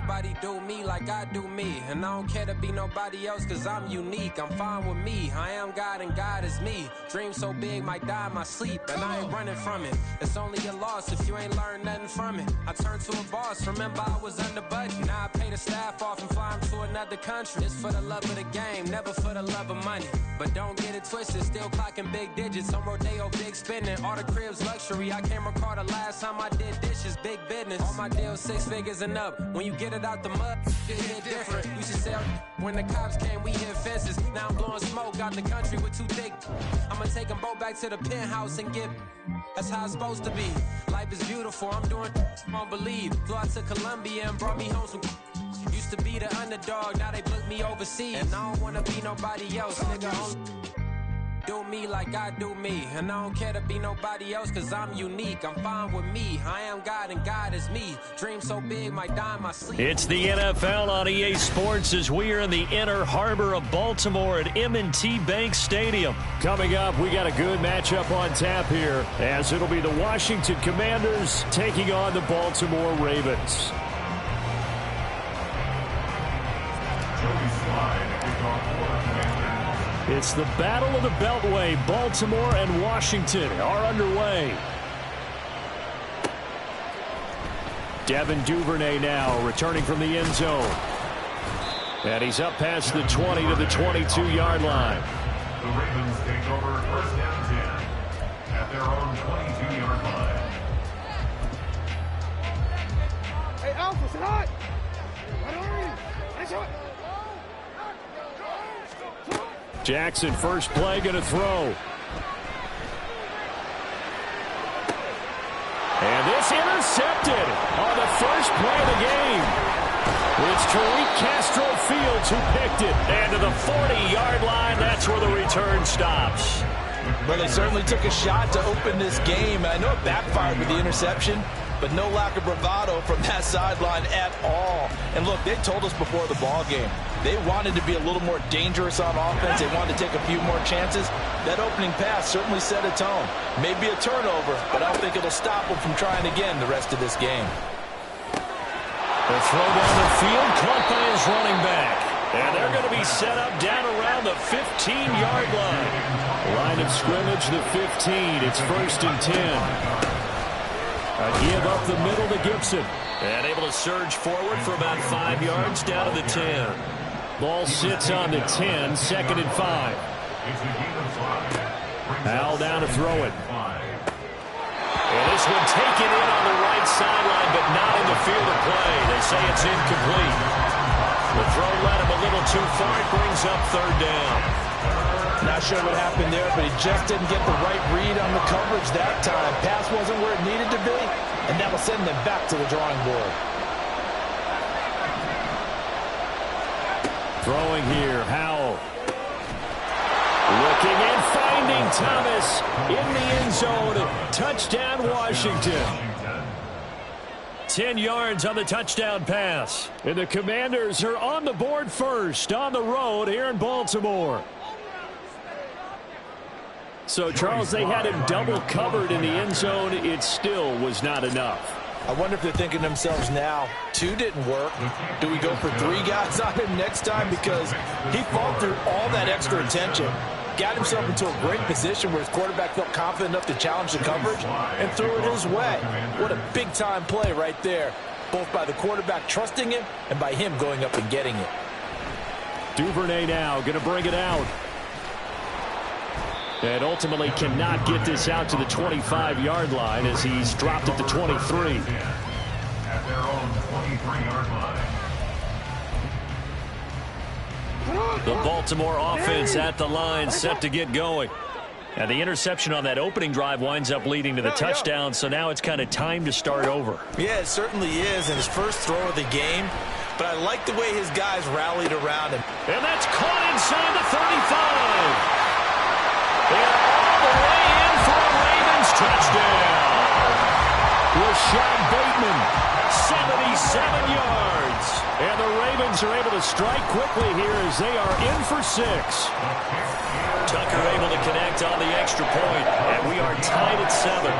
nobody do me like I do me. And I don't care to be nobody else cause I'm unique. I'm fine with me, I am God and God is me. Dream so big, might die in my sleep, and I ain't running from it. It's only a loss if you ain't learned nothing from it. I turned to a boss, remember I was under budget. Now I pay the staff off and fly them to another country. It's for the love of the game, never for the love of money. But don't get it twisted, still clocking big digits. On Rodeo, big spending, all the cribs luxury. I can't recall the last time I did dishes, big business. All my deals 6 figures and up. When you get it out the mud, it hit different. You should say when the cops came, we hit fences. Now I'm blowing smoke out the country with 2 thick. I'ma take them both back to the penthouse and get. That's how it's supposed to be. Life is beautiful, I'm doing won't believe. Flew out to Colombia and brought me home some. Used to be the underdog, now they book me overseas. And I don't wanna be nobody else, nigga. Do me like I do me. And I don't care to be nobody else cause I'm unique. I'm fine with me, I am God and God is me. Dream so big, might die in my sleep. It's the NFL on EA Sports as we are in the inner harbor of Baltimore at M&T Bank Stadium. Coming up, we got a good matchup on tap here as it'll be the Washington Commanders taking on the Baltimore Ravens. It's the Battle of the Beltway. Baltimore and Washington are underway. Devin Duvernay now returning from the end zone. And he's up past the 20 to the 22-yard line. The Ravens take over first down 10 at their own 22-yard line. Hey, Alpha, sit hot! What are you? Nice shot! Jackson, first play, going to throw. And this intercepted on the first play of the game. It's Tariq Castro Fields who picked it. And to the 40-yard line, that's where the return stops. Well, they certainly took a shot to open this game. I know it backfired with the interception, but no lack of bravado from that sideline at all. And look, they told us before the ball game, they wanted to be a little more dangerous on offense. They wanted to take a few more chances. That opening pass certainly set a tone. Maybe a turnover, but I don't think it'll stop them from trying again the rest of this game. The throw down the field, caught by his running back. And they're going to be set up down around the 15-yard line. Line of scrimmage, the 15. It's 1st and 10. A give up the middle to Gibson. And able to surge forward for about 5 yards down to the 10. Ball sits on the 10, 2nd and 5. Al down to throw it. And this one taken in on the right sideline, but not in the field of play. They say it's incomplete. The throw led him a little too far. It brings up 3rd down. Not sure what happened there, but he just didn't get the right read on the coverage that time. Pass wasn't where it needed to be, and that will send them back to the drawing board. Throwing here, Howell. Looking and finding Thomas in the end zone. Touchdown, Washington. 10 yards on the touchdown pass. And the Commanders are on the board first on the road here in Baltimore. So, Charles, they had him double covered in the end zone. It still was not enough. I wonder if they're thinking to themselves now, 2 didn't work. Do we go for 3 guys on him next time? Because he fought through all that extra attention, got himself into a great position where his quarterback felt confident enough to challenge the coverage and threw it his way. What a big-time play right there, both by the quarterback trusting him and by him going up and getting it. Duvernay now going to bring it out. And ultimately cannot get this out to the 25-yard line as he's dropped at the 23. At their own 23-yard line. The Baltimore offense at the line, set to get going. And the interception on that opening drive winds up leading to the touchdown, so now it's kind of time to start over. Yeah, it certainly is, and his first throw of the game. But I like the way his guys rallied around him. And that's caught inside the 35. They're all the way in for a Ravens touchdown. Rashad Bateman, 77 yards. And the Ravens are able to strike quickly here as they are in for 6. Tucker able to connect on the extra point, and we are tied at 7.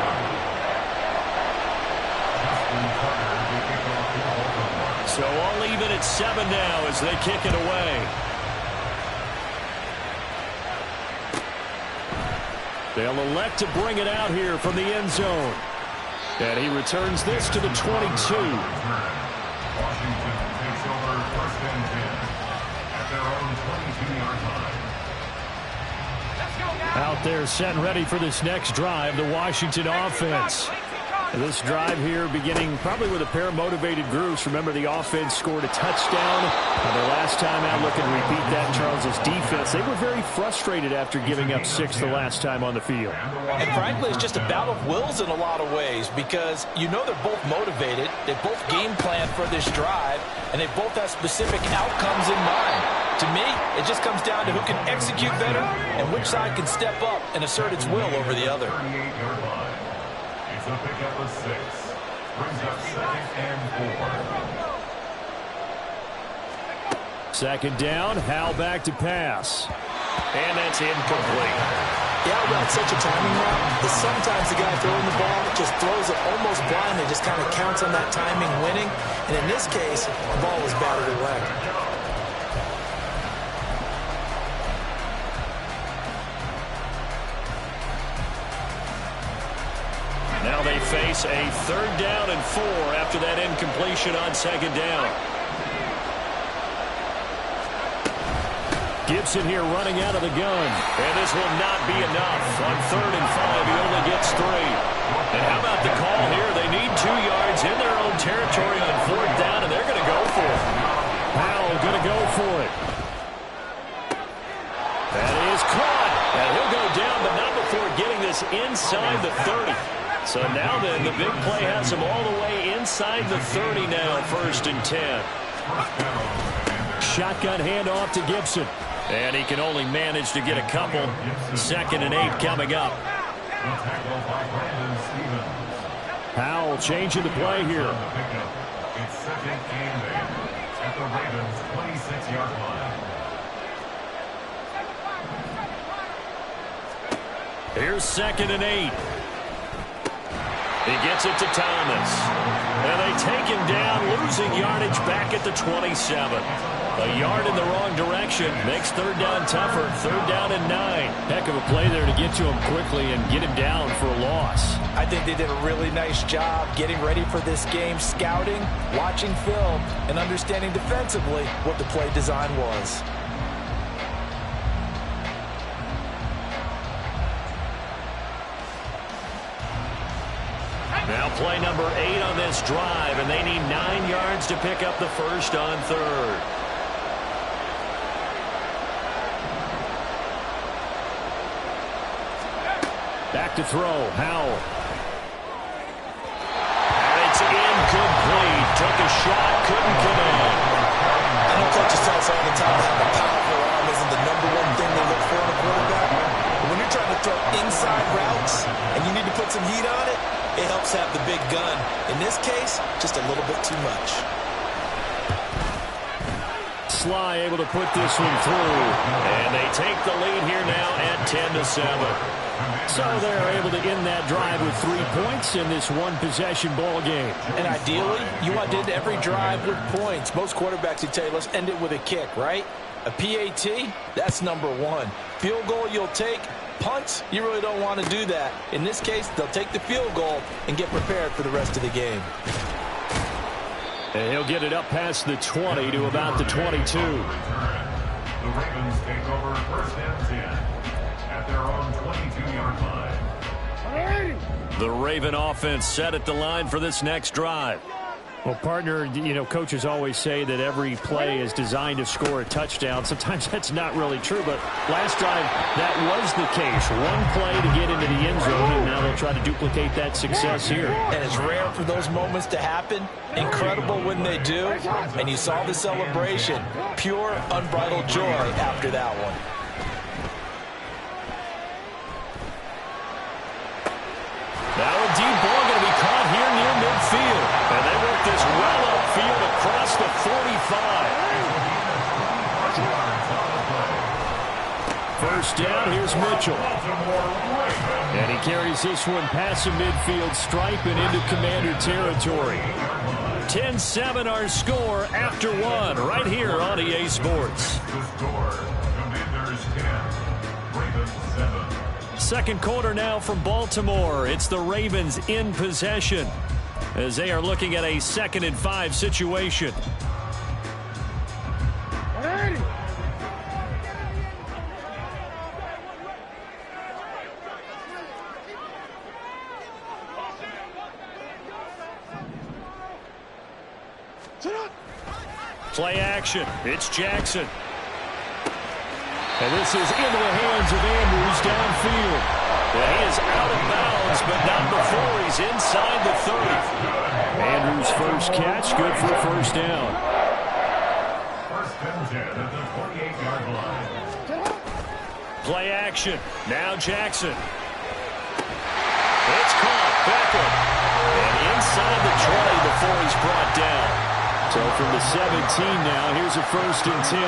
So all even at 7 now as they kick it away. They'll elect to bring it out here from the end zone. And he returns this to the 22. Washington takes over 1st and 10 at their own 22-yard line. Out there set and ready for this next drive, the Washington offense. This drive here beginning probably with a pair of motivated groups. Remember, the offense scored a touchdown. Their last time out, looking to repeat that. Charles's defense, they were very frustrated after giving up 6 the last time on the field. And frankly, it's just a battle of wills in a lot of ways because you know they're both motivated. They both game plan for this drive, and they both have specific outcomes in mind. To me, it just comes down to who can execute better and which side can step up and assert its will over the other. 38-yard line. It's a pickup of 6. Brings up 2nd and 4. Second down, Howell back to pass. And that's incomplete. Yeah, about such a timing route that sometimes the guy throwing the ball just throws it almost blind and just kind of counts on that timing winning. And in this case, the ball was batted away. Now they face a 3rd down and 4 after that incompletion on 2nd down. Gibson here running out of the gun. And this will not be enough. On 3rd and 5, he only gets 3. And how about the call here? They need 2 yards in their own territory on 4th down, and they're going to go for it. Howell going to go for it. That is caught. And he'll go down, but not before getting this inside the 30. So now then, the big play has him all the way inside the 30 now, 1st and 10. Shotgun handoff to Gibson. And he can only manage to get a couple. 2nd and 8 coming up. Howell changing the play here. It's 2nd and 8 at the Ravens' 26-yard line. Here's 2nd and 8. He gets it to Thomas. And they take him down, losing yardage back at the 27. A yard in the wrong direction makes 3rd down tougher. 3rd down and 9. Heck of a play there to get to him quickly and get him down for a loss. I think they did a really nice job getting ready for this game, scouting, watching film, and understanding defensively what the play design was. Now play number 8 on this drive, and they need 9 yards to pick up the first on 3rd. Back to throw, Howell. And it's incomplete. Took a shot, couldn't connect. I know coaches tell us all the time that a powerful arm isn't the #1 thing they look for in a quarterback. But when you're trying to throw inside routes and you need to put some heat on it, it helps have the big gun. In this case, just a little bit too much. Sly able to put this one through. And they take the lead here now at 10-7. So they're able to end that drive with 3 points in this one-possession ball game. And ideally, you want to end every drive with points. Most quarterbacks would tell you, let's end it with a kick, right? A PAT, that's #1. Field goal you'll take. Punts, you really don't want to do that. In this case, they'll take the field goal and get prepared for the rest of the game. And he'll get it up past the 20 to about the 22. The Ravens take over 1st and 10 at their own 22-yard line. The Raven offense set at the line for this next drive. Well, partner, you know, coaches always say that every play is designed to score a touchdown. Sometimes that's not really true, but last drive, that was the case. One play to get into the end zone, and now they'll try to duplicate that success here. And it's rare for those moments to happen. Incredible when they do. And you saw the celebration. Pure, unbridled joy after that one. Now a deep ball going to be caught here near midfield. And they work this well upfield across the 45. First down, here's Mitchell. And he carries this one past the midfield stripe and into Commander territory. 10-7 our score after one right here on EA Sports. The score, Commanders 10, Ravens 7. Second quarter now from Baltimore. It's the Ravens in possession as they are looking at a 2nd and 5 situation. Ready. Play action. It's Jackson. And this is into the hands of Andrews downfield. And he is out of bounds, but not before he's inside the 30. Andrews' first catch, good for a first down. First and 10 at the 28-yard line. Play action. Now Jackson. It's caught. Beckham. And inside the 20 before he's brought down. So from the 17 now, here's a first and 10.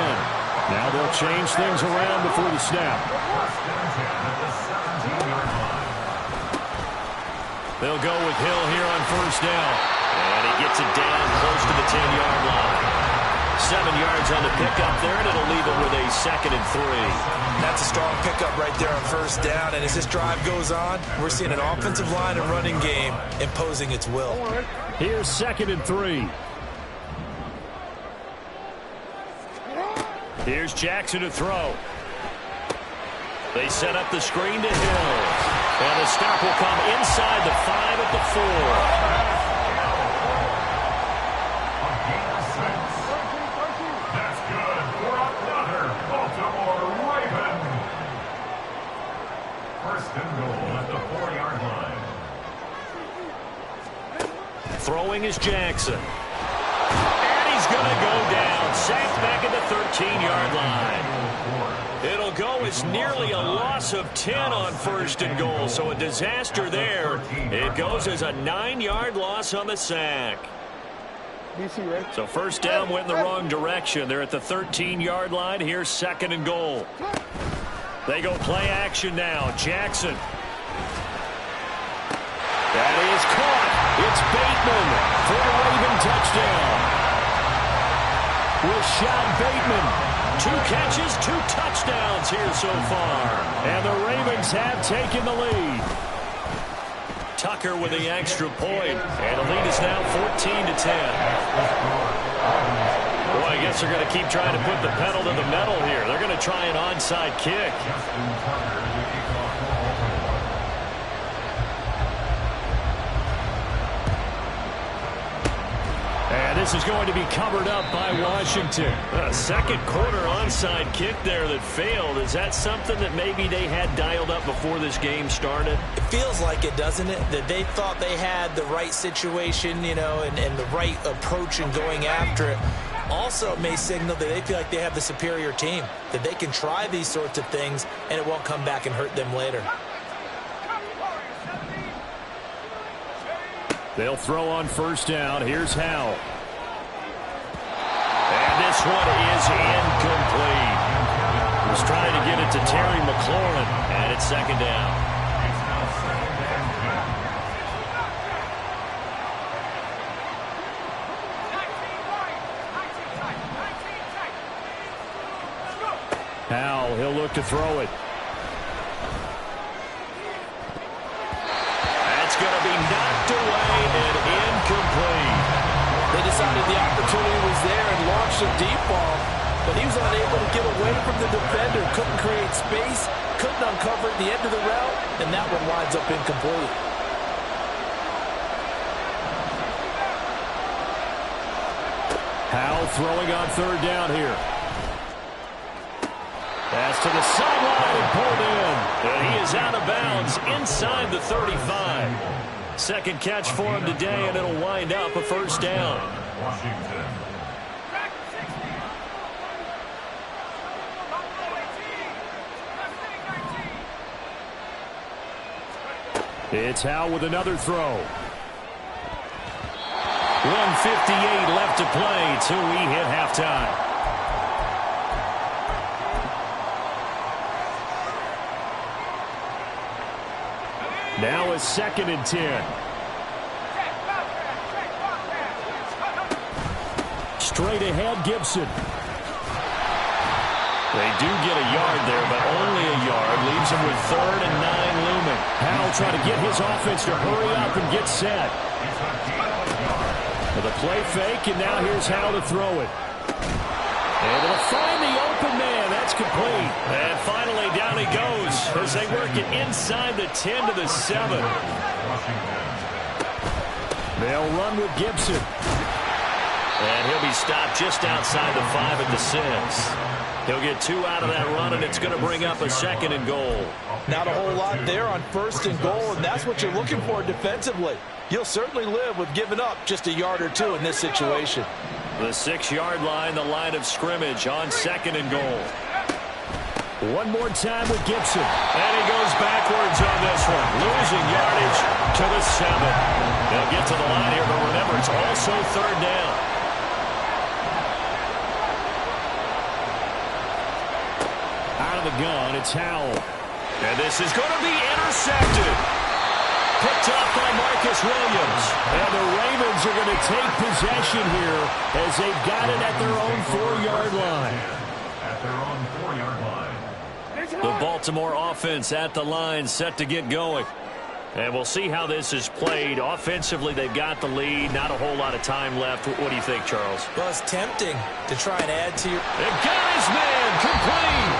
Now they'll change things around before the snap. First and 10 at the 17-yard line. They'll go with Hill here on first down. And he gets it down close to the 10-yard line. 7 yards on the pickup there, and it'll leave it with a 2nd and 3. That's a strong pickup right there on first down. And as this drive goes on, we're seeing an offensive line and running game imposing its will. Here's 2nd and 3. Here's Jackson to throw. They set up the screen to Hill. And the stop will come inside the 5 at the 4. A gain of 6. That's good for another Baltimore Raven. First and goal at the 4-yard line. Throwing is Jackson. And he's going to go down. Sacked back at the 13-yard line. It'll go as nearly a loss of 10 on first and goal. So a disaster there. It goes as a 9-yard loss on the sack. So first down went in the wrong direction. They're at the 13-yard line. Here's 2nd and goal. They go play action now. Jackson. That is caught. It's Bateman for a Raven touchdown. Rashad Bateman, 2 catches, 2 touchdowns here so far. And the Ravens have taken the lead. Tucker with the extra point. And the lead is now 14-10. Boy, I guess they're going to keep trying to put the pedal to the metal here. They're going to try an onside kick. And this is going to be covered up by Washington. A second quarter onside kick there that failed. Is that something that maybe they had dialed up before this game started? It feels like it, doesn't it? That they thought they had the right situation, you know, and the right approach in going after it. Also, it may signal that they feel like they have the superior team, that they can try these sorts of things, and it won't come back and hurt them later. They'll throw on first down. Here's Howell. And this one is incomplete. Was trying to get it to Terry McLaurin, and it's 2nd down. It's now 2nd and 10. Howell, he'll look to throw it. Going to be knocked away and incomplete. They decided the opportunity was there and launched a deep ball, but he was unable to get away from the defender, couldn't create space, couldn't uncover at the end of the route, and that one winds up incomplete. Howell throwing on 3rd down here. Pass to the sideline and pulled in. And he is out of bounds inside the 35. Second catch for him today, and it'll wind up a first down. Washington. It's Howell with another throw. 1:58 left to play till we hit halftime. Now a 2nd and 10. Straight ahead, Gibson. They do get a yard there, but only a yard. Leaves him with 3rd and 9 looming. Howell trying to get his offense to hurry up and get set. With a play fake, and now here's Howell to throw it. Able to find the open man. That's complete. And finally, down he goes as they work it inside the 10 to the 7. They'll run with Gibson. And he'll be stopped just outside the 5 at the 6. He'll get 2 out of that run, and it's going to bring up a 2nd and goal. Not a whole lot there on 1st and goal, and that's what you're looking for defensively. You'll certainly live with giving up just a yard or 2 in this situation. The 6-yard line, the line of scrimmage on 2nd and goal. One more time with Gibson. And he goes backwards on this one, losing yardage to the 7. They'll get to the line here, but remember, it's also 3rd down. Out of the gun, it's Howell. And this is going to be intercepted. Picked up by Marcus Williams. And the Ravens are going to take possession here as they've got it at their own 4-yard line. At their own 4-yard line. The Baltimore offense at the line, set to get going. And we'll see how this is played. Offensively, they've got the lead. Not a whole lot of time left. What do you think, Charles? Well, it's tempting to try and add to your... They got his man complete.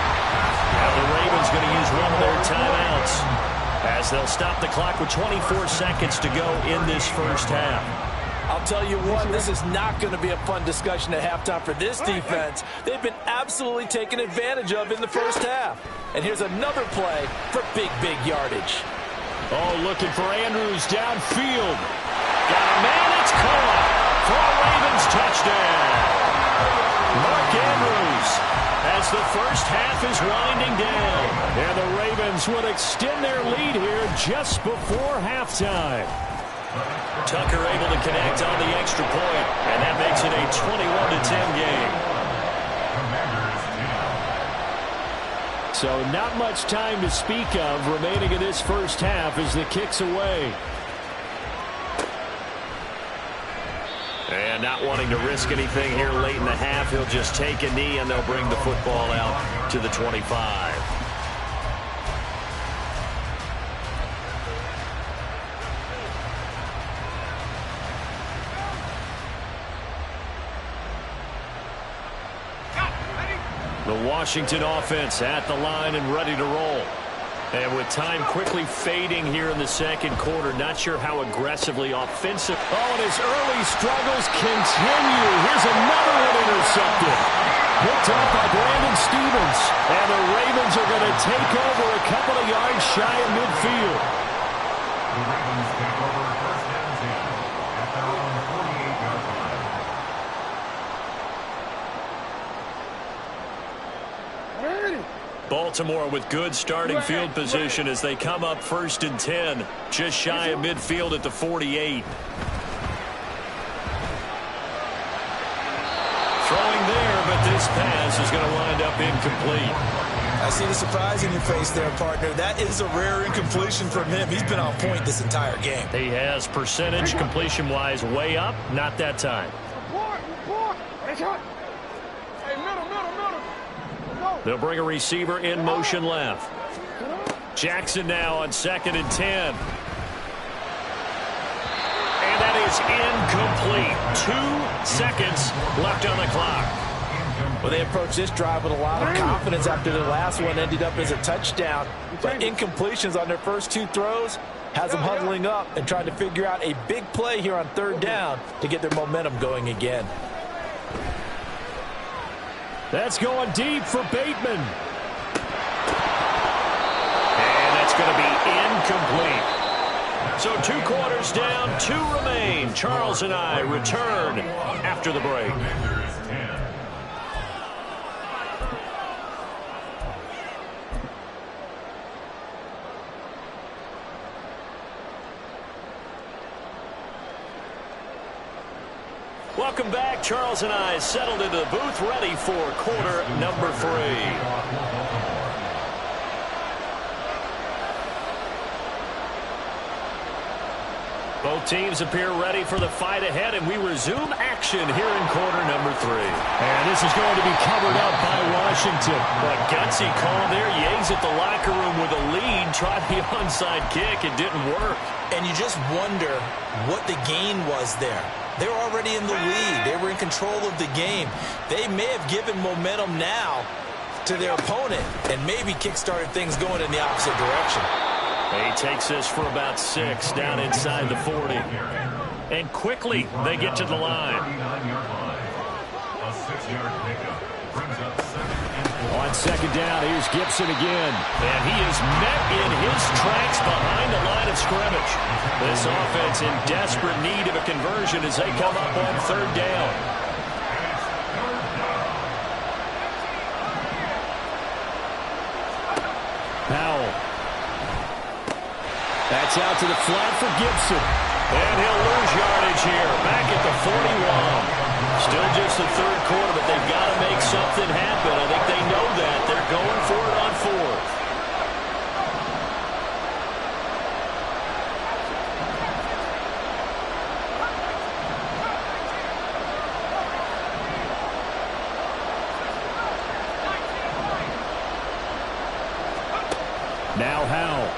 Now the Ravens going to use one of their timeouts as they'll stop the clock with 24 seconds to go in this first half. I'll tell you what, this is not going to be a fun discussion at halftime for this defense. They've been absolutely taken advantage of in the first half. And here's another play for big yardage. Oh, looking for Andrews downfield. Got a man, it's caught for a Ravens touchdown. Mark Andrews as the first half is winding down. And the Ravens will extend their lead here just before halftime. Tucker able to connect on the extra point, and that makes it a 21-10 game. So not much time to speak of remaining in this first half as the kick's away. And not wanting to risk anything here late in the half, he'll just take a knee and they'll bring the football out to the 25. The Washington offense at the line and ready to roll. And with time quickly fading here in the second quarter, not sure how aggressively offensive. Oh, and his early struggles continue. Here's another one intercepted. Picked up by Brandon Stevens. And the Ravens are going to take over a couple of yards shy of midfield. The Ravens take over 1st and 10 at their own 48-yard line. Baltimore with good starting field position as they come up 1st and 10, just shy of midfield at the 48. Throwing there, but this pass is going to wind up incomplete. I see the surprise in your face there, partner. That is a rare incompletion from him. He's been on point this entire game. He has percentage completion-wise way up, not that time. They'll bring a receiver in motion left. Jackson now on 2nd and 10. And that is incomplete. 2 seconds left on the clock. Well, they approached this drive with a lot of confidence after the last one ended up as a touchdown. But incompletions on their first 2 throws has them huddling up and trying to figure out a big play here on 3rd down to get their momentum going again. That's going deep for Bateman. And that's going to be incomplete. So 2 quarters down, 2 remain. Charles and I return after the break. Welcome back. Charles and I settled into the booth, ready for quarter number 3. Both teams appear ready for the fight ahead, and we resume action here in quarter number 3. And this is going to be covered up by Washington. A gutsy call there. Yea's at the locker room with a lead. Tried the onside kick. It didn't work. And you just wonder what the gain was there. They were already in the lead. They were in control of the game. They may have given momentum now to their opponent and maybe kick-started things going in the opposite direction. He takes this for about 6 down inside the 40. And quickly they get to the line. A 6-yard pickup brings up 2nd and 4. On 2nd down, here's Gibson again. And he is met in his tracks behind the line of scrimmage. This offense in desperate need of a conversion as they come up on 3rd down. Powell. That's out to the flat for Gibson. And he'll lose yardage here. Back at the 41. Still just the 3rd quarter, but they've got to make something happen. I think they know that. They're going for it on 4th. Now Howell.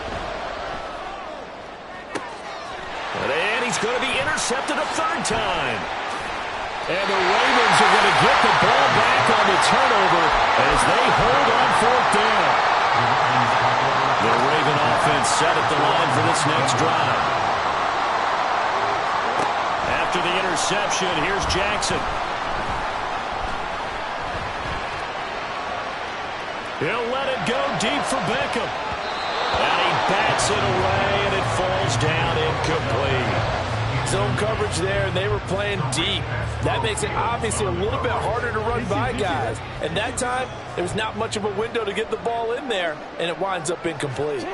And he's going to be intercepted a 3rd time. And the Ravens are going to get the ball back on the turnover as they hold on 4th down. The Raven offense set at the line for this next drive. After the interception, here's Jackson. He'll let it go deep for Beckham. And he bats it away, and it falls down incomplete. Zone coverage there, and they were playing deep. That makes it obviously a little bit harder to run by guys. And that time, there was not much of a window to get the ball in there, and it winds up incomplete.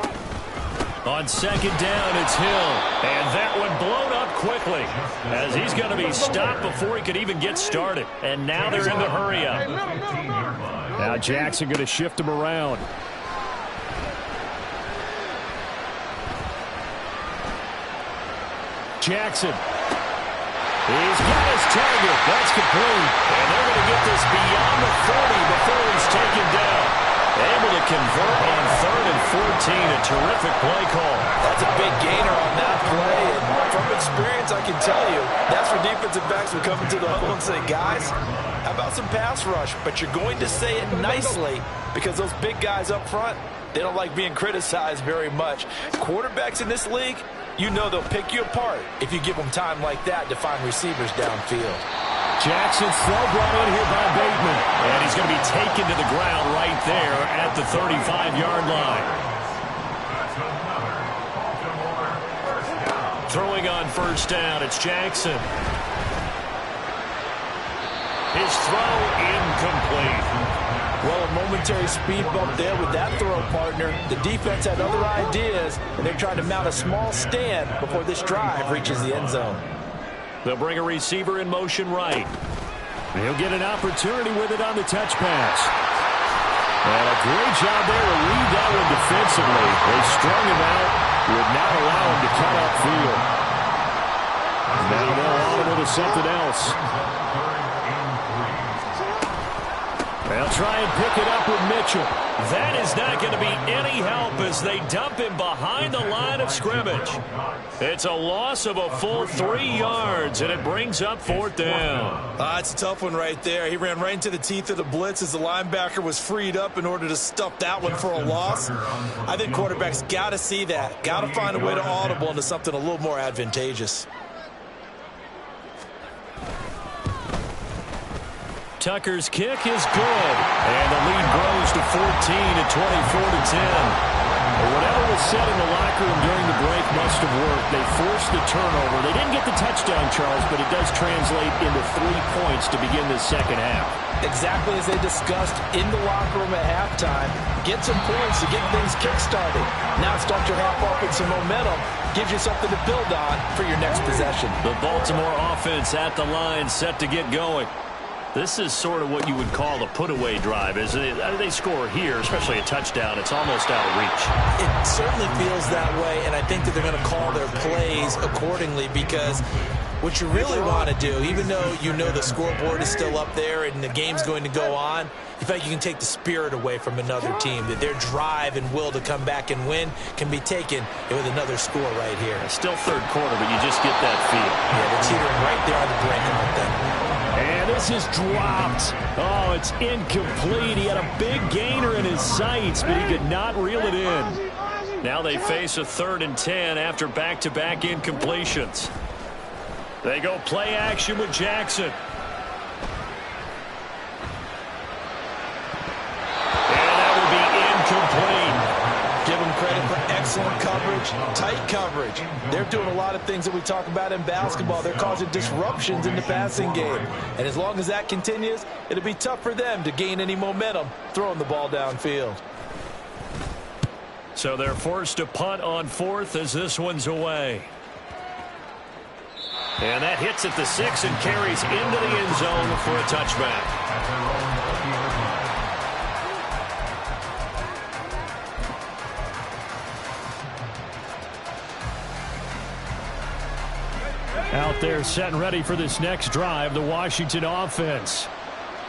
On 2nd down, it's Hill. And that one blown up quickly as he's going to be stopped before he could even get started. And now they're in the hurry-up. Now Jackson going to shift him around. Jackson. He's got his target. That's complete. And they're going to get this beyond the 40 before he's taken down. Able to convert on 3rd and 14. A terrific play call. That's a big gainer on that play. And from experience, I can tell you, that's where defensive backs will come into the huddle and say, guys, how about some pass rush? But you're going to say it nicely because those big guys up front, they don't like being criticized very much. Quarterbacks in this league, you know they'll pick you apart if you give them time like that to find receivers downfield. Jackson's throw brought in here by Bateman. And he's going to be taken to the ground right there at the 35-yard line. Throwing on 1st down, it's Jackson. His throw incomplete. Well, a momentary speed bump there with that throw partner. The defense had other ideas, and they're trying to mount a small stand before this drive reaches the end zone. They'll bring a receiver in motion right. He'll get an opportunity with it on the touch pass. And a great job there to read that one defensively. They strung him out, would not allow him to cut upfield. Now they'll on him with something else. They'll try and pick it up with Mitchell. That is not going to be any help as they dump him behind the line of scrimmage. It's a loss of a full 3 yards, and it brings up 4th down. It's a tough one right there. He ran right into the teeth of the blitz as the linebacker was freed up in order to stuff that one for a loss. I think quarterbacks got to see that. Got to find a way to audible into something a little more advantageous. Tucker's kick is good, and the lead grows to 14 at 24-10. Whatever was said in the locker room during the break must have worked. They forced the turnover. They didn't get the touchdown, Charles, but it does translate into 3 points to begin this second half. Exactly as they discussed in the locker room at halftime. Get some points to get things kick-started. Now start your half off with some momentum. Gives you something to build on for your next possession. The Baltimore offense at the line set to get going. This is sort of what you would call a put-away drive, isn't it? They score here, especially a touchdown. It's almost out of reach. It certainly feels that way, and I think that they're going to call their plays accordingly, because what you really want to do, even though you know the scoreboard is still up there and the game's going to go on, you feel like you can take the spirit away from another team, that their drive and will to come back and win can be taken with another score right here. It's still third quarter, but you just get that feel. Yeah, they're teetering right there on the brink of it then. And this is dropped. Oh, it's incomplete. He had a big gainer in his sights, but he could not reel it in. Now they face a 3rd and 10 after back-to-back incompletions. They go play action with Jackson. And that will be incomplete. Give them credit for excellent coverage, tight coverage. They're doing a lot of things that we talk about in basketball. They're causing disruptions in the passing game. And as long as that continues, it'll be tough for them to gain any momentum throwing the ball downfield. So they're forced to punt on 4th as this one's away. And that hits at the 6 and carries into the end zone for a touchback. Out there set and ready for this next drive, the Washington offense.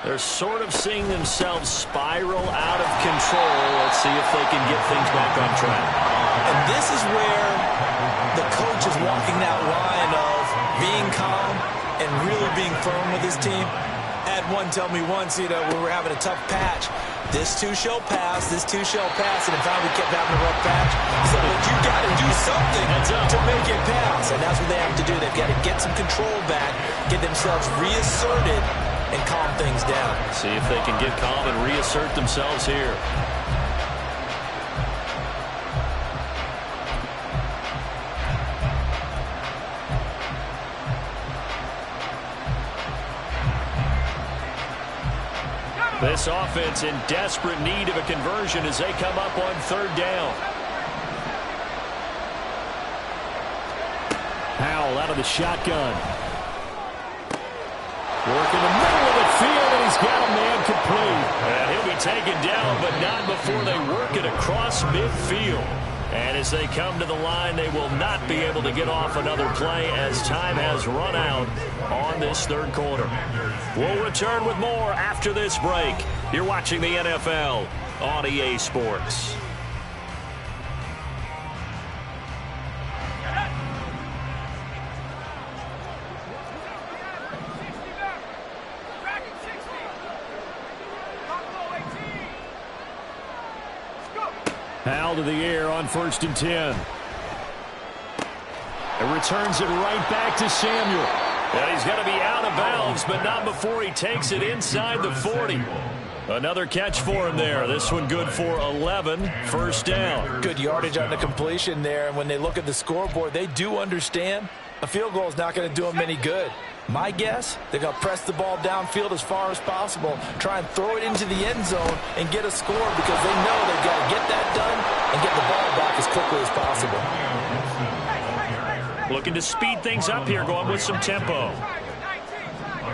They're sort of seeing themselves spiral out of control. Let's see if they can get things back on track. And this is where the coach is walking that line of being calm and really being firm with his team. Had one tell me once, we were having a tough patch. This too shall pass, this too shall pass, and in fact we kept having a rough patch. So look, you got to do something to make it pass, and that's what they have to do. They've got to get some control back, get themselves reasserted, and calm things down. See if they can get calm and reassert themselves here. This offense in desperate need of a conversion as they come up on 3rd down. Howell out of the shotgun. Work in the middle of the field, and he's got a man complete. And he'll be taken down, but not before they work it across midfield. And as they come to the line, they will not be able to get off another play as time has run out on this 3rd quarter. We'll return with more after this break. You're watching the NFL on EA Sports. Howell to the air on 1st and 10. And returns it right back to Samuel. And he's going to be out of bounds, but not before he takes it inside the 40. Another catch for him there. This one good for 11. 1st down. Good yardage on the completion there. And when they look at the scoreboard, they do understand a field goal is not going to do them any good. My guess, they're going to press the ball downfield as far as possible, try and throw it into the end zone and get a score because they know they've got to get that done and get the ball back as quickly as possible. Looking to speed things up here, going with some tempo. A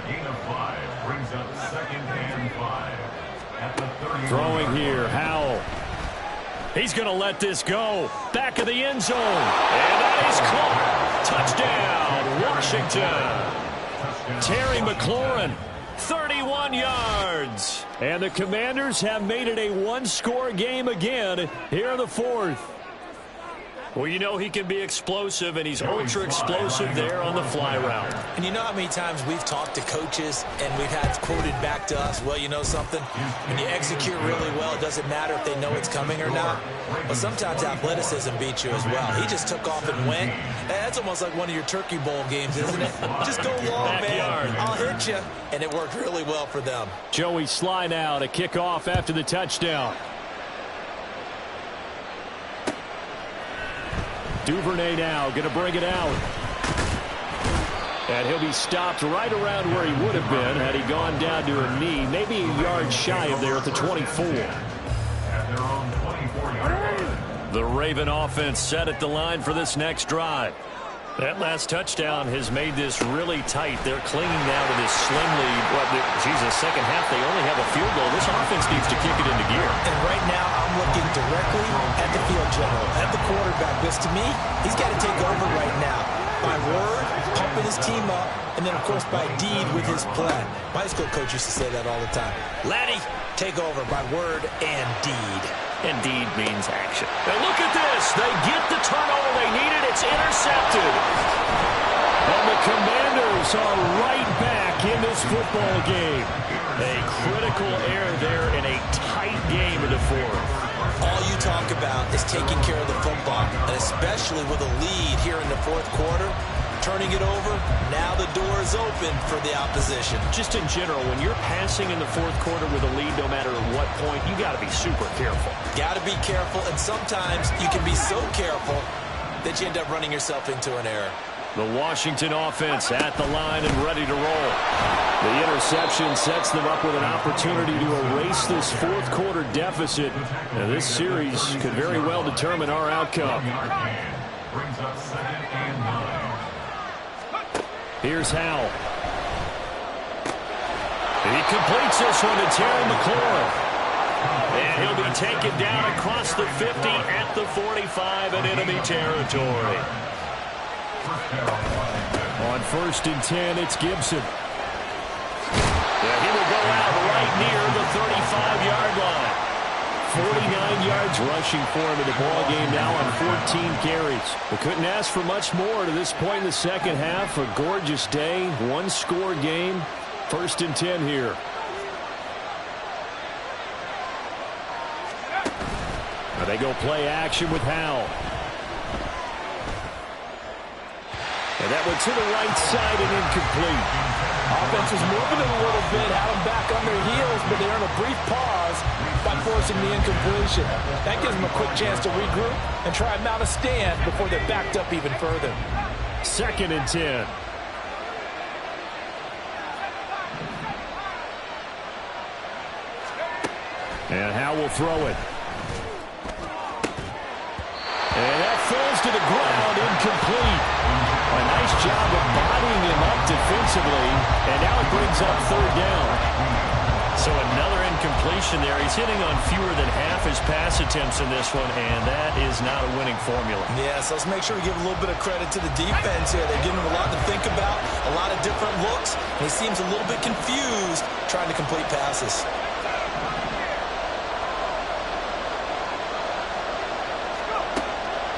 gain of 5 brings up 2nd and 5 at the 30. Throwing here, Howell. He's going to let this go. Back of the end zone. And that is caught. Touchdown, Washington. Terry McLaurin, 31 yards. And the Commanders have made it a one-score game again here in the 4th. Well, you know he can be explosive, and he's ultra-explosive there on the fly route. And you know how many times we've talked to coaches and we've had quoted back to us, well, you know something? When you execute really well, it doesn't matter if they know it's coming or not. But sometimes athleticism beats you as well. He just took off and went. That's almost like one of your Turkey Bowl games, isn't it? Just go long, Backyard. man. I'll hit you. And it worked really well for them. Joey Sly now to kick off after the touchdown. Duvernay now going to bring it out. And he'll be stopped right around where he would have been had he gone down to a knee, maybe a yard shy of there at the 24. At their own 24-yard line. The Raven offense set at the line for this next drive. That last touchdown has made this really tight. They're clinging now to this slim lead. Well, second half, they only have a field goal. This offense needs to kick it into gear. And right now, I'm looking directly at the field general, at the quarterback. Because to me, he's got to take over right now. By word, pumping his team up, and then, of course, by deed with his play. My high school coach used to say that all the time. Laddie, take over by word and deed. And deed means action. And look at this. They get the turnover they needed. It's intercepted. And the Commanders are right back in this football game. A critical error there in a tight game in the fourth. All you talk about is taking care of the football, and especially with a lead here in the fourth quarter. Turning it over, now the door is open for the opposition. Just in general, when you're passing in the fourth quarter with a lead, no matter at what point, you got to be super careful. Got to be careful, and sometimes you can be so careful that you end up running yourself into an error. The Washington offense at the line and ready to roll. The interception sets them up with an opportunity to erase this fourth quarter deficit. Now, this series could very well determine our outcome. Brings up 2nd and 9. Here's Howell. He completes this one to Terry McLaurin. And he'll be taken down across the 50 at the 45 in enemy territory. On 1st and 10, it's Gibson. Yeah, he will go out right near the 35-yard line. 49 yards rushing for him in the ball game now on 14 carries. We couldn't ask for much more to this point in the second half. A gorgeous day, one-score game. 1st and 10 here. Now they go play action with Howell. And that went to the right side and incomplete. Offense was moving it a little bit, had them back on their heels, but they earned a brief pause by forcing the incompletion. That gives them a quick chance to regroup and try and mount a stand before they're backed up even further. 2nd and 10. And Howell will throw it. And that falls to the ground, incomplete. A nice job of bodying him up defensively, and now it brings up 3rd down. So another incompletion there. He's hitting on fewer than half his pass attempts in this one, and that is not a winning formula. Yeah, so let's make sure we give a little bit of credit to the defense here. They're giving him a lot to think about, a lot of different looks, and he seems a little bit confused trying to complete passes.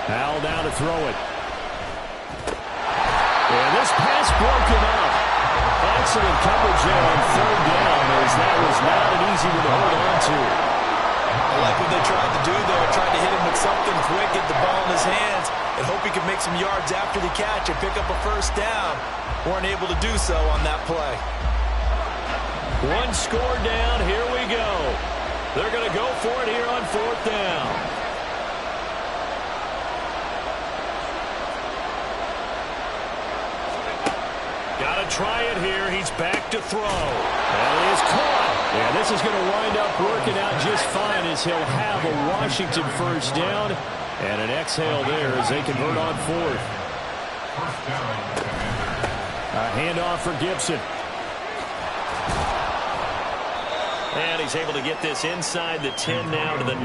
Howell down to throw it. And this pass broken up. Excellent coverage there on 3rd down, as that was not an easy one to hold on to. I like what they tried to do there. Tried to hit him with something quick, get the ball in his hands, and hope he could make some yards after the catch and pick up a 1st down. Weren't able to do so on that play. One score down. Here we go. They're going to go for it here on 4th down. Try it here. He's back to throw. And it is caught. Yeah, this is going to wind up working out just fine as he'll have a Washington 1st down. And an exhale there as they convert on 4th. A handoff for Gibson. And he's able to get this inside the 10 now to the 9.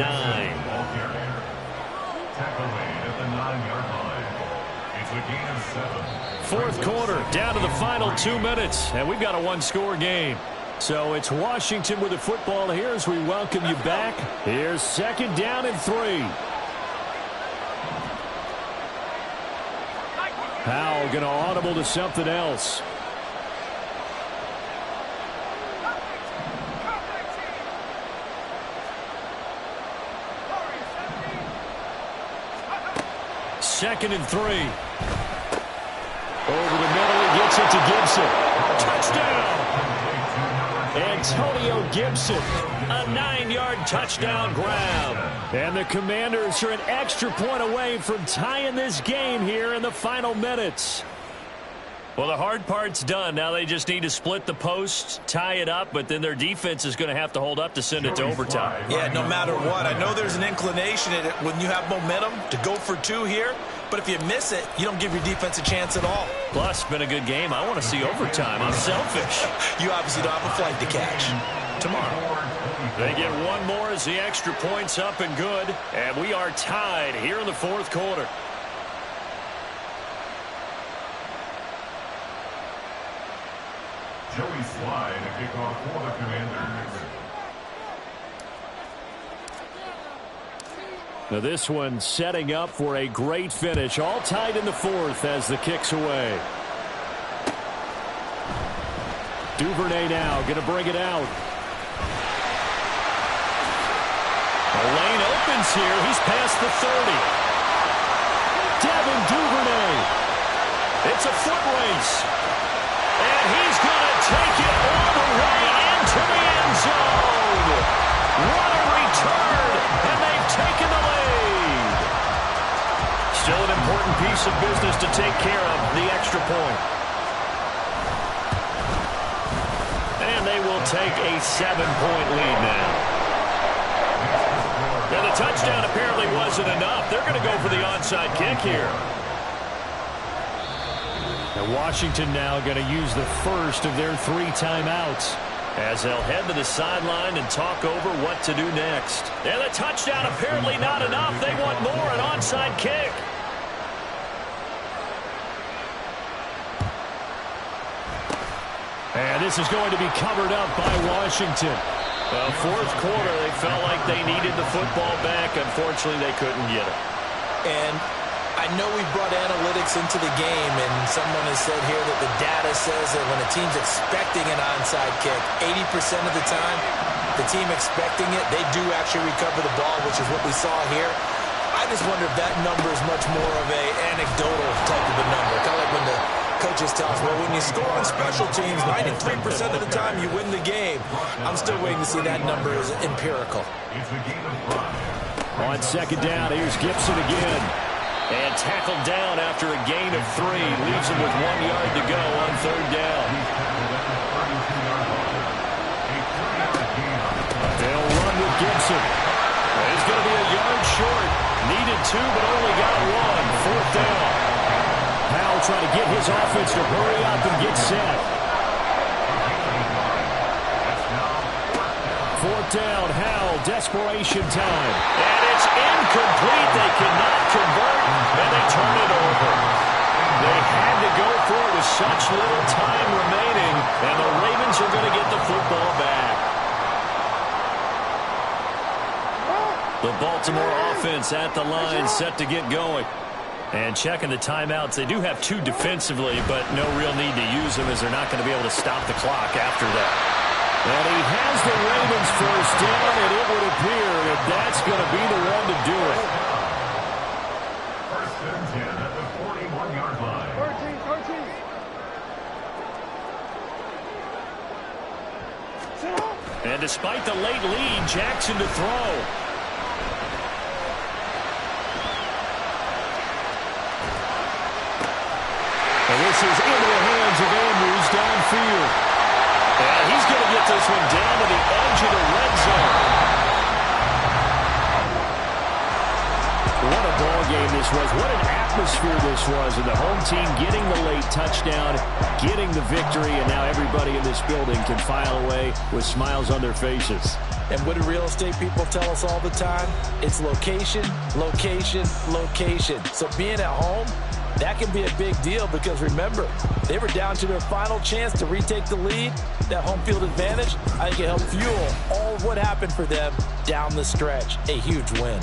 Tackle made at the 9-yard line. It's a gain of 7. 4th quarter, down to the final 2 minutes, and we've got a one-score game. So it's Washington with the football here as we welcome you back. Here's 2nd down and 3. Howell going to audible to something else. Second and 3. Over the middle, he gets it to Gibson. Touchdown! Antonio Gibson, a 9-yard touchdown grab. And the Commanders are an extra point away from tying this game here in the final minutes. Well, the hard part's done. Now they just need to split the post, tie it up, but then their defense is going to have to hold up to send it to overtime. Yeah, no matter what. I know there's an inclination in it when you have momentum to go for 2 here, But if you miss it, you don't give your defense a chance at all. Plus, been a good game. I want to see overtime. I'm selfish. You obviously don't have a flight to catch. Tomorrow. They get one more as the extra point's up and good. And we are tied here in the fourth quarter. Joey Slye to kick off for the Commanders. Now this one setting up for a great finish. All tied in the fourth as the kick's away. Duvernay now going to bring it out. The lane opens here. He's past the 30. Devin Duvernay. It's a foot race. And he's going to take it all the way into the end zone. What a return. And they've taken the lead. Still an important piece of business to take care of, the extra point. And they will take a 7-point lead now. And the touchdown apparently wasn't enough. They're going to go for the onside kick here. And Washington now going to use the first of their 3 timeouts as they'll head to the sideline and talk over what to do next. And the touchdown apparently not enough. They want more, an onside kick. And this is going to be covered up by Washington. Fourth quarter, they felt like they needed the football back. Unfortunately, they couldn't get it. And I know we brought analytics into the game, and someone has said here that the data says that when a team's expecting an onside kick, 80% of the time, the team expecting it, they do actually recover the ball, which is what we saw here. I just wonder if that number is much more of a anecdotal type of a number. Kind of like when the coaches tell us, well, when you score on special teams, 93% of the time you win the game. I'm still waiting to see that number is empirical. On second down, here's Gibson again. And tackled down after a gain of 3. Leaves him with 1 yard to go on third down. They'll run with Gibson. He's going to be a yard short. Needed 2, but only got 1. Fourth down. Howell trying to get his offense to hurry up and get set. Fourth down, Howell, desperation time. And it's incomplete. They cannot convert, and they turn it over. They had to go for it with such little time remaining, and the Ravens are going to get the football back. The Baltimore offense at the line, set to get going. And checking the timeouts, they do have 2 defensively, but no real need to use them as they're not going to be able to stop the clock after that. And he has the Ravens first down, and it would appear that that's going to be the one to do it. First and 10 at the 41-yard line. 13. And despite the late lead, Jackson to throw. And this is into the hands of Andrews downfield. And he's going to get this one down to the edge of the red zone. What a ball game this was. What an atmosphere this was. And the home team getting the late touchdown, getting the victory, and now everybody in this building can file away with smiles on their faces. And what do real estate people tell us all the time? It's location, location, location. So being at home, that can be a big deal because, remember, they were down to their final chance to retake the lead. That home field advantage, I think it helped fuel all of what happened for them down the stretch. A huge win.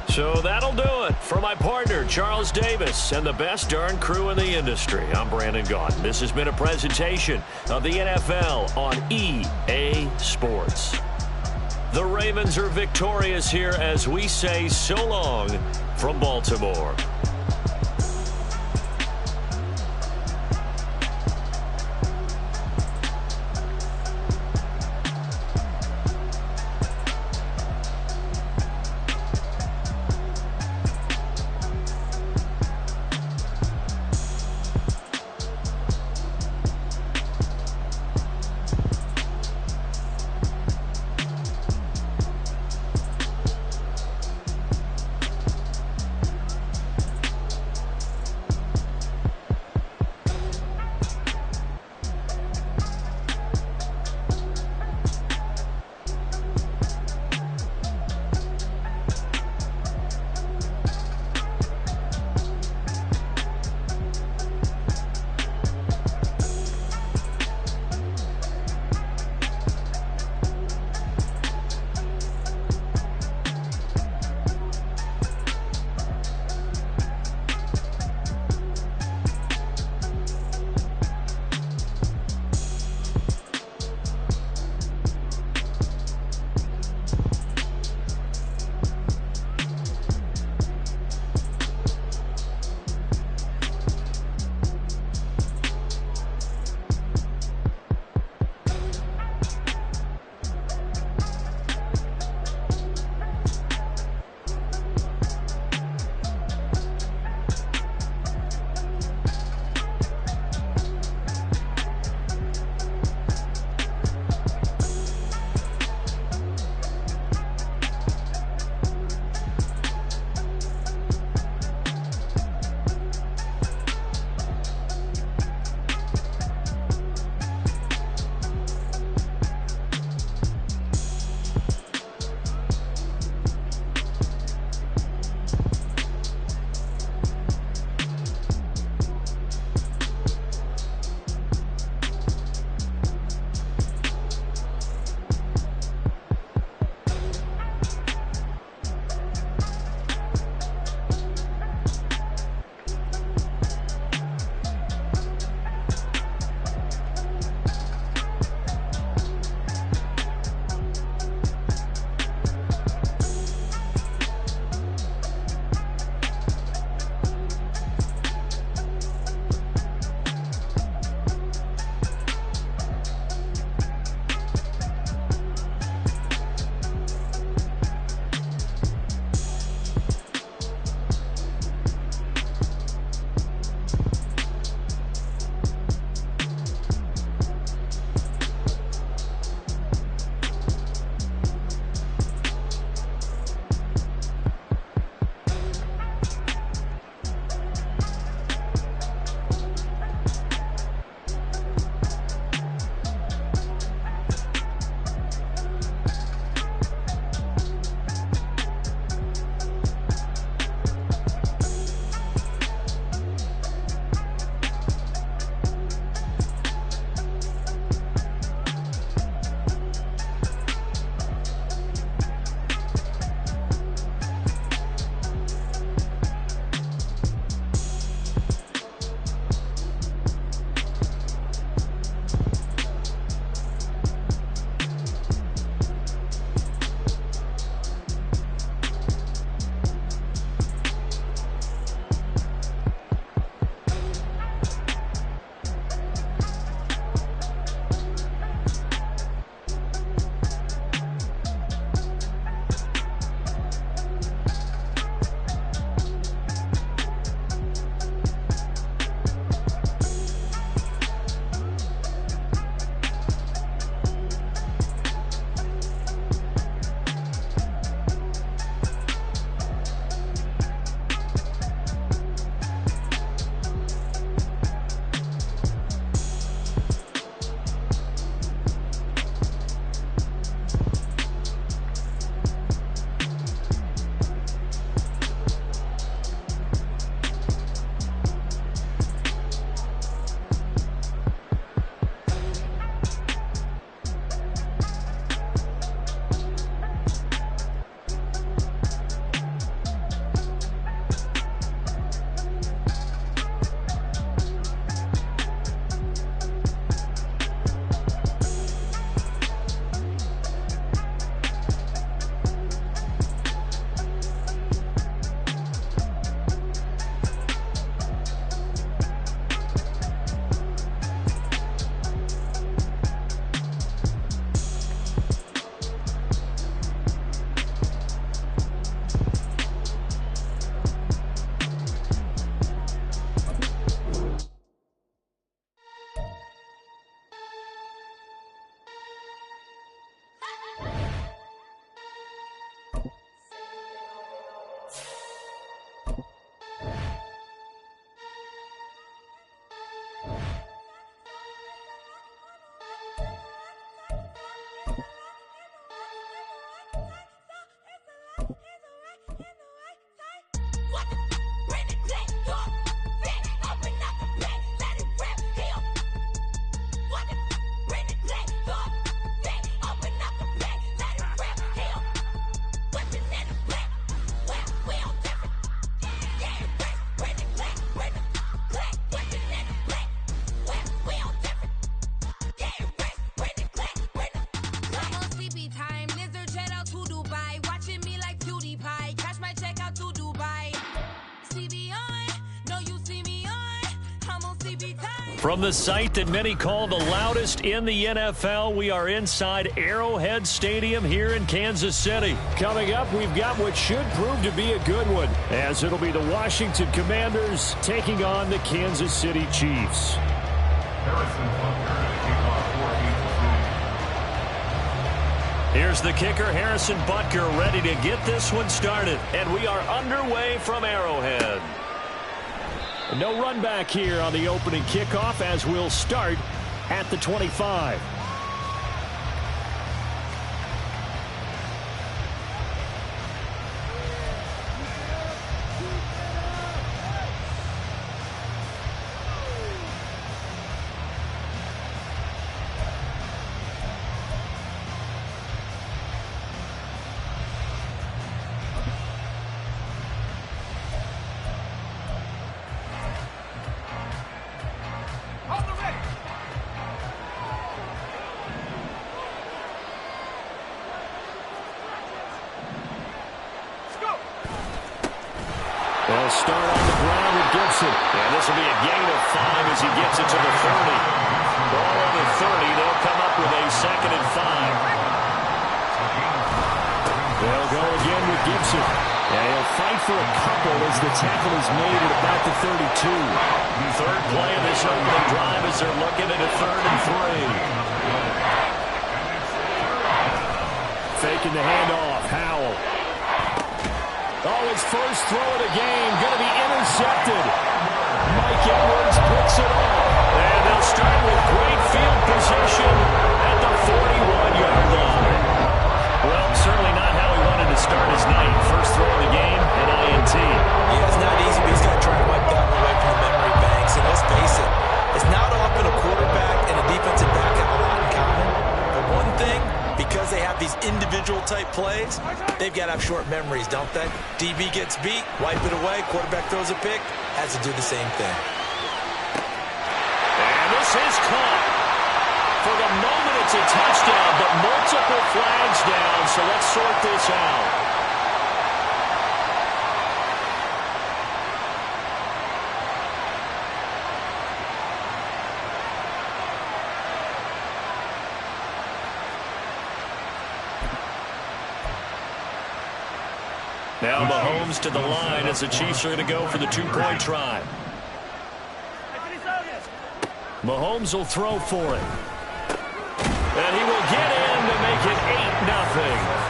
So that'll do it. For my partner, Charles Davis, and the best darn crew in the industry, I'm Brandon Gaudin. This has been a presentation of the NFL on EA Sports. The Ravens are victorious here as we say so long from Baltimore. From the site that many call the loudest in the NFL, we are inside Arrowhead Stadium here in Kansas City. Coming up, we've got what should prove to be a good one, as it'll be the Washington Commanders taking on the Kansas City Chiefs. Here's the kicker, Harrison Butker, ready to get this one started. And we are underway from Arrowhead. No run back here on the opening kickoff as we'll start at the 25. They'll start on the ground with Gibson. And this will be a gain of 5 as he gets it to the 30. Ball on the 30. They'll come up with a 2nd and 5. They'll go again with Gibson. And he'll fight for a couple as the tackle is made at about the 32. Third play of this opening drive as they're looking at a 3rd and 3. Faking the handoff. Howell. Oh, his first throw of the game, going to be intercepted. Mike Edwards puts it off. And they'll start with great field position at the 41-yard line. Well, certainly not how he wanted to start his night. First throw of the game, an INT. Yeah, it's not easy, but he's got to try to wipe that one away from the memory banks. And let's face it, it's not often a quarterback and a defensive back have a lot in common. But one thing, because they have these individual type plays, they've got to have short memories, don't they? DB gets beat, wipe it away, quarterback throws a pick, has to do the same thing. And this is caught. For the moment, it's a touchdown, but multiple flags down, so let's sort this out. Now Mahomes to the line as the Chiefs are going to go for the 2-point try. Mahomes will throw for it. And he will get in to make it 8-0.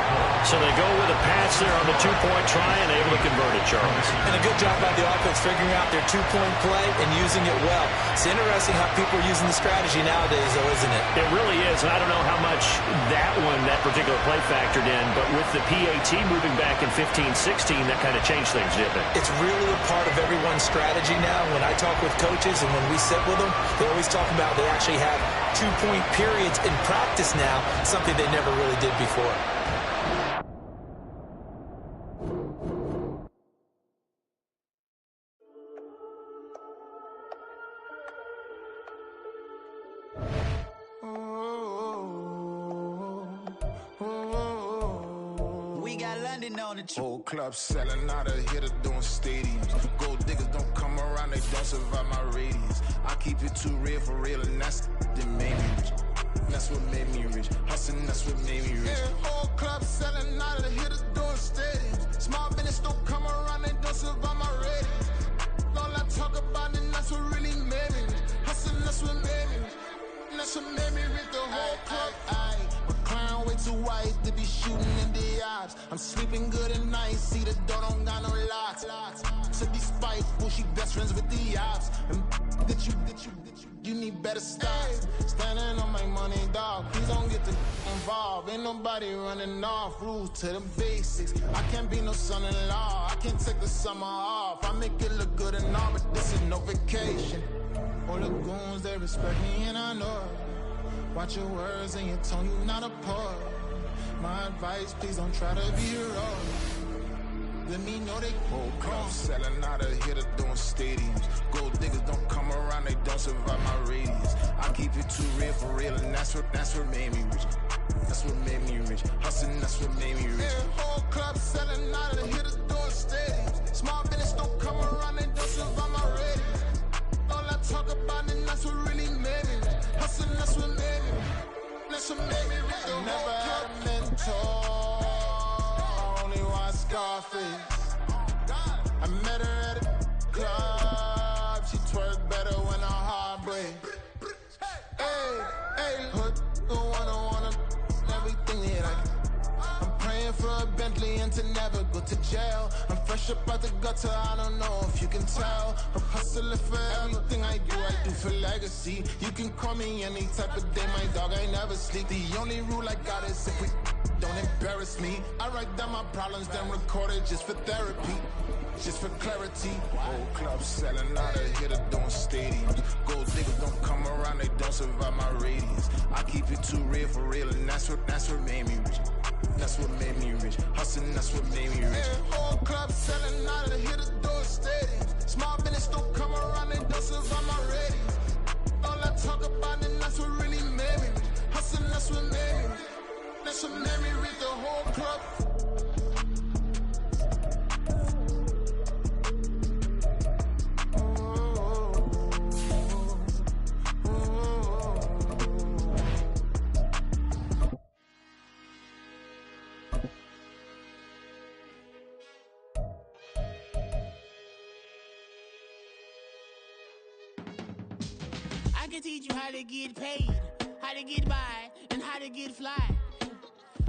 So they go with a pass there on the 2-point try and able to convert it, Charles. And a good job by the offense figuring out their 2-point play and using it well. It's interesting how people are using the strategy nowadays, though, isn't it? It really is. And I don't know how much that particular play factored in, but with the PAT moving back in 15-16, that kind of changed things, didn't it? It's really a part of everyone's strategy now. When I talk with coaches and when we sit with them, they always talk about they actually have 2-point periods in practice now, something they never really did before. Whole club selling out of hitter doing stadiums. Gold diggers don't come around, they don't survive my radius. I keep it too real for real, and that's that made me rich. That's what made me rich. Hustling, that's what made me rich. Yeah, whole club selling out of hitters doing stadiums. Small business don't come around, they don't survive my radius. All I talk about, and that's what really made me rich. Hustling, that's what made me rich. That's what made me rich. The whole club. Clown way too white to be shooting in the eyes. I'm sleeping good at night, see the door don't got no locks. So be spiteful, she best friends with the ops. And that you need better stop. Standing on my money, dog. Please don't get too involved. Ain't nobody running off. Rules to the basics. I can't be no son-in-law. I can't take the summer off. I make it look good and all, but this is no vacation. All the goons, they respect me and I know it. Watch your words and your tone, you not a poet. My advice, please don't try to be heroic. Let me know they whole club selling out of hitter doing stadiums. Gold diggers don't come around, they don't survive my radius. I keep it too real for real, and that's what made me rich. That's what made me rich. Hustling, that's what made me rich. Yeah, whole club selling out of hitters doing stadiums. Small business don't come around, they don't survive my radius. All I talk about it, that's what really made me. Hustling, that's what made me. That's what made me rich. I never had a mentor. I only watch Scarface. I met her at a club. She twerk better when her heart breaks. Hey, hood, wanna everything that I can. I'm praying for a Bentley and to never go to jail. I'm fresh up out the gutter, I don't know if you can tell. I'm hustling for everything I do for legacy. You can call me any type of day, my dog, I never sleep. The only rule I got is if we don't embarrass me. I write down my problems, then record it just for therapy. Just for clarity. Whole club selling out of here to doing stadiums. Gold diggers don't come around, they don't survive my radius. I keep it too real for real, and that's what made me rich. That's what made me rich. Hustling, that's what made me rich. Hey, whole club selling out of here to doing stadiums. Small business don't come around, they don't survive my radius. All I talk about it, that's what really made me rich. Hustling, that's what made me rich. That's what made me rich. The whole club. I can teach you how to get paid, how to get by, and how to get fly.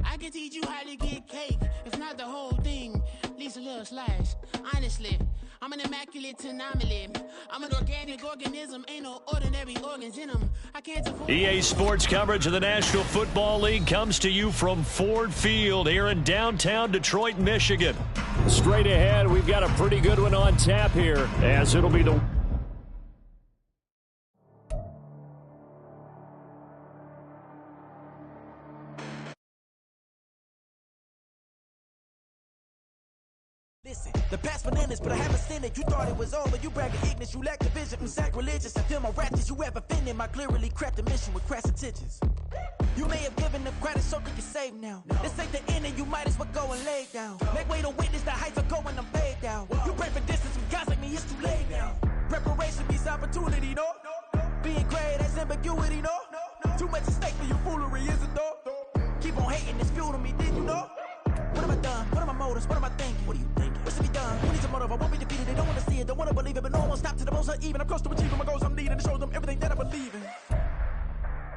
I can teach you how to get cake, if not the whole thing, at least a little slice. Honestly, I'm an immaculate anomaly. I'm an organic organism, ain't no ordinary organs in them. I can't afford... EA Sports coverage of the National Football League comes to you from Ford Field here in downtown Detroit, Michigan. Straight ahead, we've got a pretty good one on tap here, as it'll be the... Listen, the past bananas, but I haven't seen it. You thought it was over, you bragging ignorance, you lack the vision from sacrilegious. I feel my ratchets, you ever offended my clearly crafted mission with crass intentions. You may have given them credit so they can save now. This ain't the end and you might as well go and lay down. Make way to witness the heights are going, I'm paid down. You pray for distance from guys like me, it's too late now. Preparation beats opportunity, no? Being great has ambiguity, no? Too much at stake for your foolery, is it though? Keep on hating, it's fuel to me, did you know? What have I done? What are my motives? What am I thinking? What are you thinking? What's to be done? Who needs a motive? I won't be defeated. They don't want to see it, don't want to believe it, but no one stop to the most uneven. I'm close to achieving my goals. I'm needing to show them everything that I believe in.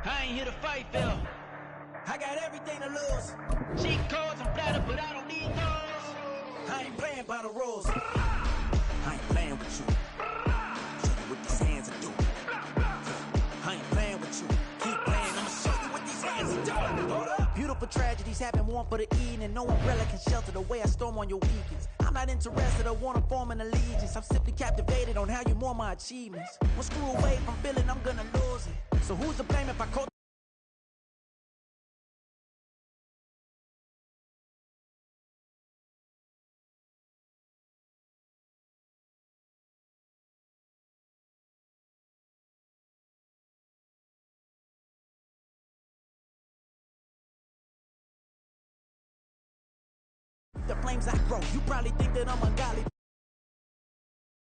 I ain't here to fight, Phil. I got everything to lose. Cheat codes, I'm flattered, but I don't need those. I ain't playing by the rules. I ain't playing with you. Show you what these hands are doing. I ain't playing with you. Keep playing, I'ma show you what these hands are doing. Hold up. Beautiful tragedies happen, one for the evening. No umbrella can shelter the way I storm on your weekends. I'm not interested, I wanna form an allegiance. I'm simply captivated on how you more my achievements. One screw away from feeling I'm gonna lose it. So who's to blame if I call? The flames I grow, you probably think that I'm ungodly,